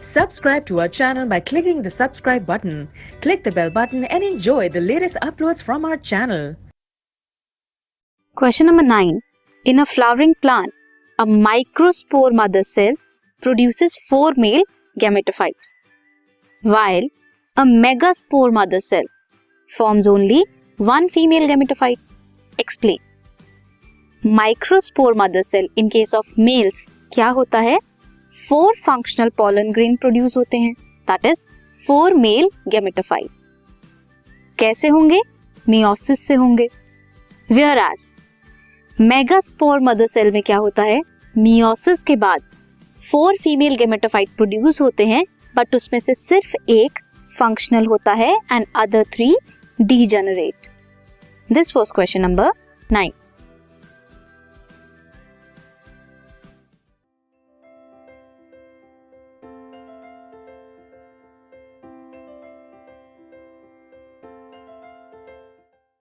Subscribe to our channel by clicking the subscribe button. Click the bell button and enjoy the latest uploads from our channel. Question number 9. In a flowering plant, a microspore mother cell produces 4 male gametophytes, while a megaspore mother cell forms only 1 female gametophyte. Explain. Microspore mother cell in case of males क्या होता है? 4 functional pollen grain produce होते हैं, that is 4 male gametophyte. कैसे होंगे? Meiosis से होंगे. Whereas megaspore mother cell में क्या होता है? मियोसिस के बाद 4 फीमेल गेमेटोफाइट प्रोड्यूस होते हैं, बट उसमें से सिर्फ एक फंक्शनल होता है and other 3 degenerate. This was question number 9.